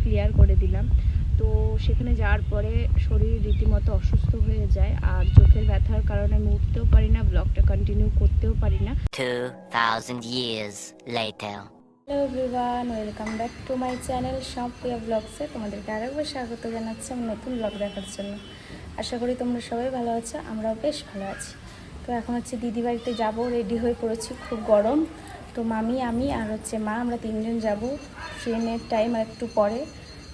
Clear করে দিলাম। তো সেখানে যাওয়ার পরে শরীর রীতিমতো অসুস্থ হয়ে যায়, আর চোখের ব্যথার কারণে আমি উঠতেও পারি না, ব্লগটা কন্টিনিউ করতেও পারি না। 2000 years later. Hello everyone, welcome back to my channel Sampriya ব্লগসে। তোমাদেরকে আরেকবার স্বাগত জানাচ্ছি আমার নতুন ব্লগ দেখার জন্য। আশা করি তোমরা সবাই ভালো আছো, আমরাও বেশ ভালো আছি। তো এখন হচ্ছে দিদি বাড়িতে যাবো, রেডি হয়ে পড়েছি, খুব গরম। তো মামি, আমি আর হচ্ছে মা, আমরা তিনজন যাব। ট্রেনের টাইম আর একটু পরে,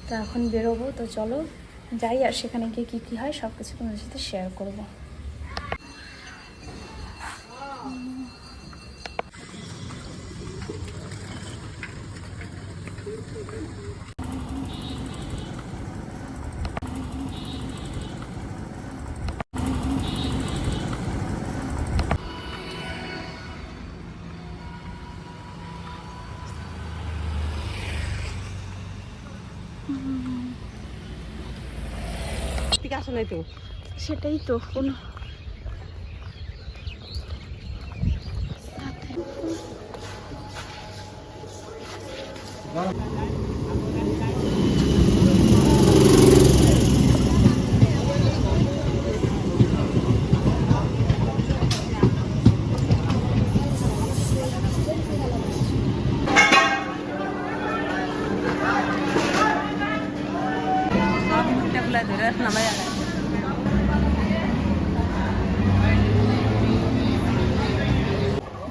তো এখন বেরোবো। তো চলো যাই, আর সেখানে গিয়ে কী কী হয় সব কিছু তোমাদের সাথে শেয়ার করবো। সেটাই তো, কোনো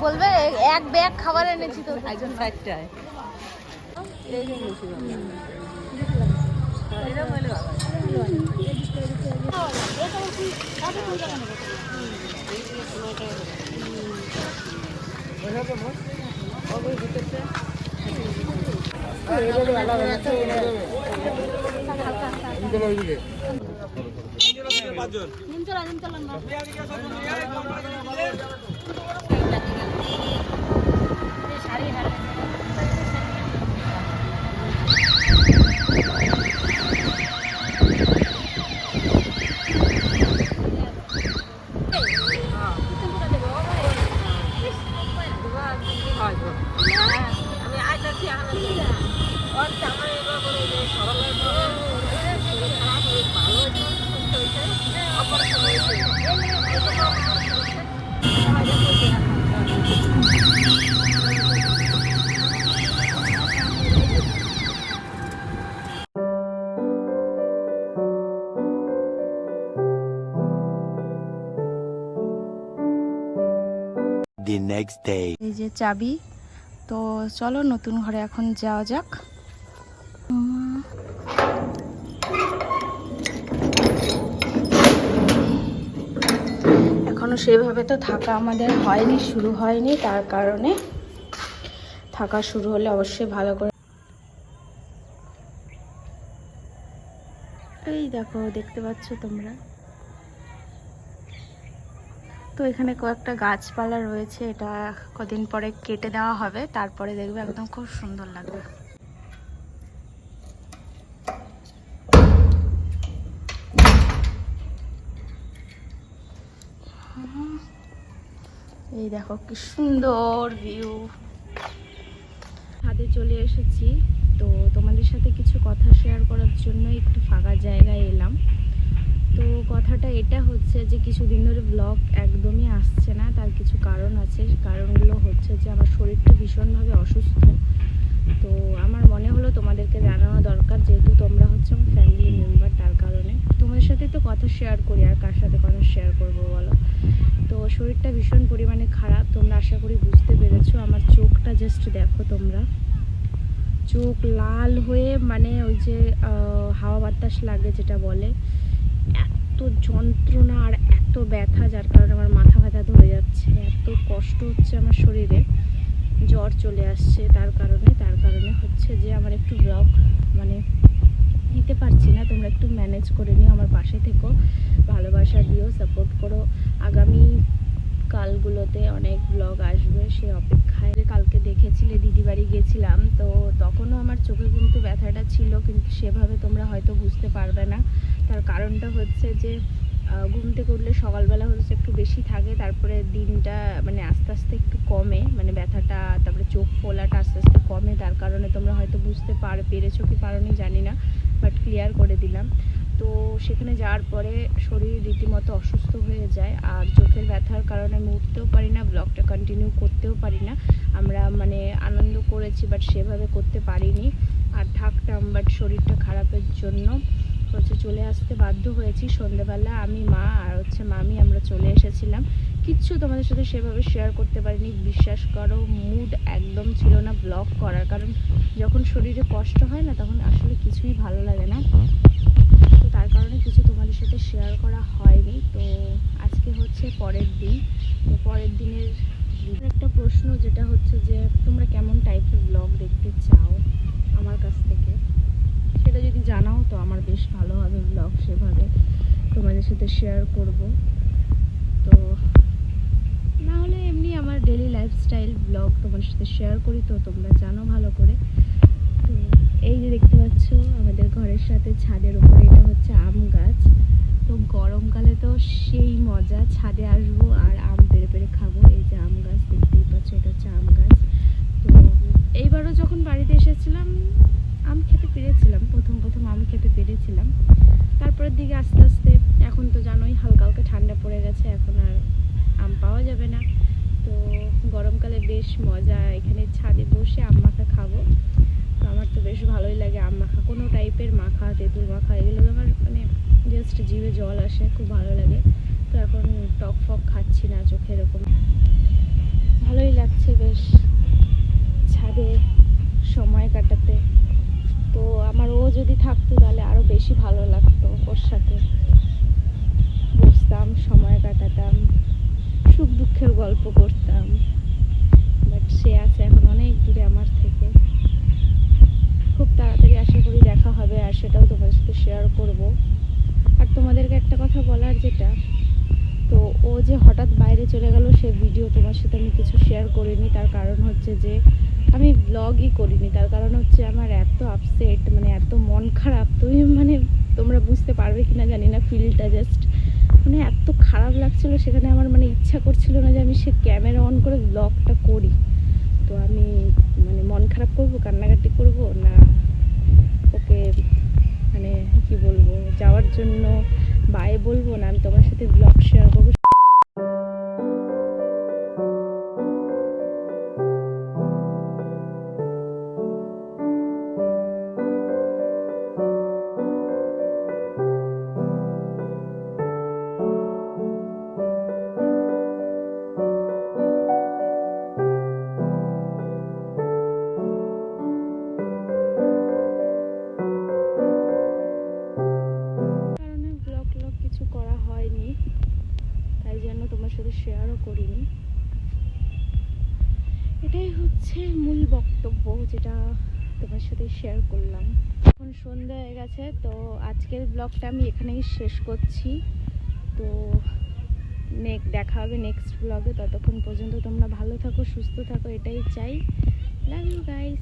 বলবে এক ব্যাগ খাবার এনেছি তো একজন চারটায়। The next day. এই যে চাবি। তো চলো নতুন ঘরে এখন যাওয়া যাক। এখনো সেভাবে তো থাকা আমাদের হয়নি, শুরু হয়নি, তার কারণে থাকা শুরু হলে অবশ্যই ভালো করে। এই দেখো, দেখতে পাচ্ছ তোমরা তো এখানে কয়েকটা গাছপালা রয়েছে, এটা কদিন পরে কেটে দেওয়া হবে, তারপরে দেখবে একদম খুব সুন্দর লাগবে। এই দেখো কি সুন্দর ভিউ। ছাদে চলে এসেছি, তো তোমাদের সাথে কিছু কথা শেয়ার করার জন্য একটু ফাঁকা জায়গায় এলাম। তো কথাটা এটা হচ্ছে যে কিছুদিন ধরে ব্লগ একদমই আসছে না, তার কিছু কারণ আছে। কারণগুলো হচ্ছে যে আমার শরীরটা ভীষণভাবে অসুস্থ। তো আমার মনে হলো তোমাদেরকে জানানো দরকার, যেহেতু তোমরা হচ্ছে আমার ফ্যামিলি মেম্বার, তার কারণে তোমাদের সাথে তো কথা শেয়ার করি, আর কার সাথে কথা শেয়ার করবো বলো। তো শরীরটা ভীষণ পরিমাণে খারাপ, তোমরা আশা করি বুঝতে পেরেছো। আমার চোখটা জাস্ট দেখো তোমরা, চোখ লাল হয়ে, মানে ওই যে হাওয়া বাতাস লাগে যেটা বলে, এত যন্ত্রণা আর এত ব্যথা, যার কারণে আমার মাথা ব্যথা ধরে যাচ্ছে, এত কষ্ট হচ্ছে আমার শরীরে, জ্বর চলে আসছে। তার কারণে হচ্ছে যে আমার একটু ব্লগ মানে দিতে পারছি না। তোমরা একটু ম্যানেজ করে নিও, আমার পাশে থেকো, ভালোবাসা দিও, সাপোর্ট করো। আগামী কালগুলোতে অনেক ব্লগ আসবে, সেই অপেক্ষায়। কালকে দেখেছিলে দিদি বাড়ি গেছিলাম, তো তখনও আমার চোখে কিন্তু ব্যথাটা ছিল, কিন্তু সেভাবে তোমরা হয়তো বুঝতে পারবে না। তার কারণটা হচ্ছে যে ঘুম থেকে উঠলে সকালবেলা হচ্ছে একটু বেশি থাকে, তারপরে দিনটা মানে আস্তে আস্তে একটু কমে, মানে ব্যথাটা, তারপরে চোখ ফোলাটা আস্তে আস্তে কমে। তার কারণে তোমরা হয়তো বুঝতে পেরেছো কি পারোনি জানি না, বাট ক্লিয়ার করে দিলাম। তো সেখানে যাওয়ার পরে শরীর রীতিমতো অসুস্থ হয়ে যায়, আর চোখের ব্যথার কারণে আমি উঠতেও পারি না, ব্লগটা কন্টিনিউ করতেও পারি না। আমরা মানে আনন্দ করেছি বাট সেভাবে করতে পারিনি, আর থাকতাম বাট শরীরটা খারাপের জন্য হচ্ছে চলে আসতে বাধ্য হয়েছি। সন্ধ্যেবেলা আমি, মা আর হচ্ছে মামি আমরা চলে এসেছিলাম। কিচ্ছু তোমাদের সাথে সেভাবে শেয়ার করতে পারিনি, বিশ্বাস করো। মুড একদম ছিল না ব্লগ করার, কারণ যখন শরীরে কষ্ট হয় না তখন আসলে কিছুই ভালো লাগে না। তো তার কারণে কিছু তোমাদের সাথে শেয়ার করা হয়নি। তো আজকে হচ্ছে পরের দিন। তো পরের দিনের একটা প্রশ্ন যেটা হচ্ছে যে তোমরা কেমন টাইপের ব্লগ দেখতে চাও আমার কাছ থেকে, সেটা যদি জানাও তো আমার বেশ ভালো হবে, ব্লগ সেভাবে তোমাদের সাথে শেয়ার করব। তো না হলে এমনি আমার ডেলি লাইফস্টাইল ব্লগ তোমাদের সাথে শেয়ার করি, তো তোমরা জানো ভালো করে। তো এই যে দেখতে পাচ্ছ আমাদের ঘরের সাথে ছাদের উপরে এটা হচ্ছে আম গাছ। তো গরমকালে তো সেই মজা, ছাদে আসবো আর আম পেড়ে পেড়ে খাবো। এই যে আম গাছ দেখতেই পাচ্ছ, এটা হচ্ছে আম গাছ। তো এইবারও যখন বাড়িতে এসেছিলাম আম খেতে পেরেছিলাম, প্রথম আম খেতে পেরেছিলাম। তারপরের দিকে আস্তে আস্তে, এখন তো জানোই হালকা হালকা ঠান্ডা পড়ে গেছে, এখন আর আম পাওয়া যাবে না। তো গরমকালে বেশ মজা এখানে ছাদে বসে আম মাখা খাবো। তো আমার তো বেশ ভালোই লাগে আম মাখা, কোনো টাইপের মাখা, তেঁতুল মাখা, এগুলো আমার মানে জাস্ট জিভে জল আসে, খুব ভালো লাগে। তো এখন টক ফক খাচ্ছি না, চোখে এরকম ভালোই লাগছে বেশ ছাদে সময় কাটাতে। তো আমার ও যদি থাকতো তাহলে আরও বেশি ভালো লাগতো, ওর সাথে বসতাম, সময় কাটাতাম, সুখ দুঃখের গল্প করতাম। বাট সে আছে এখন অনেক দূরে আমার থেকে। খুব তাড়াতাড়ি আশা করি দেখা হবে, আর সেটাও তোমাদের সাথে শেয়ার করব। আর তোমাদেরকে একটা কথা বলার, যেটা তো ও যে হঠাৎ বাইরে চলে গেল সে ভিডিও তোমার সাথে আমি কিছু শেয়ার করিনি। তার কারণ হচ্ছে যে আমি ব্লগই করিনি, তার কারণ হচ্ছে আমার এত আপসেট, মানে এত মন খারাপ। তুমি মানে তোমরা বুঝতে পারবে কিনা জানি না, ফিলটা জাস্ট মানে এত খারাপ লাগছিল সেখানে, আমার মানে ইচ্ছা করছিল না যে আমি সে ক্যামেরা অন করে ব্লগটা করি। তো আমি মানে মন খারাপ করব, কান্নাকাটি করব না, ওকে মানে কি বলবো, যাওয়ার জন্য বাই বলবো, না আমি তোমার সাথে ব্লগ শেয়ার করবো। কারণে ব্লগ কিছু করা হয়নি, তাই জন্য তোমার সাথে শেয়ারও করিনি। এটাই হচ্ছে মূল বক্তব্য, যেটা তোমার সাথে শেয়ার করলাম। এখন সন্ধ্যা হয়ে গেছে, তো আজকের ব্লগটা আমি এখানেই শেষ করছি। তো দেখা হবে নেক্সট ব্লগে। ততক্ষণ পর্যন্ত তোমরা ভালো থাকো, সুস্থ থাকো, এটাই চাই। Love you guys.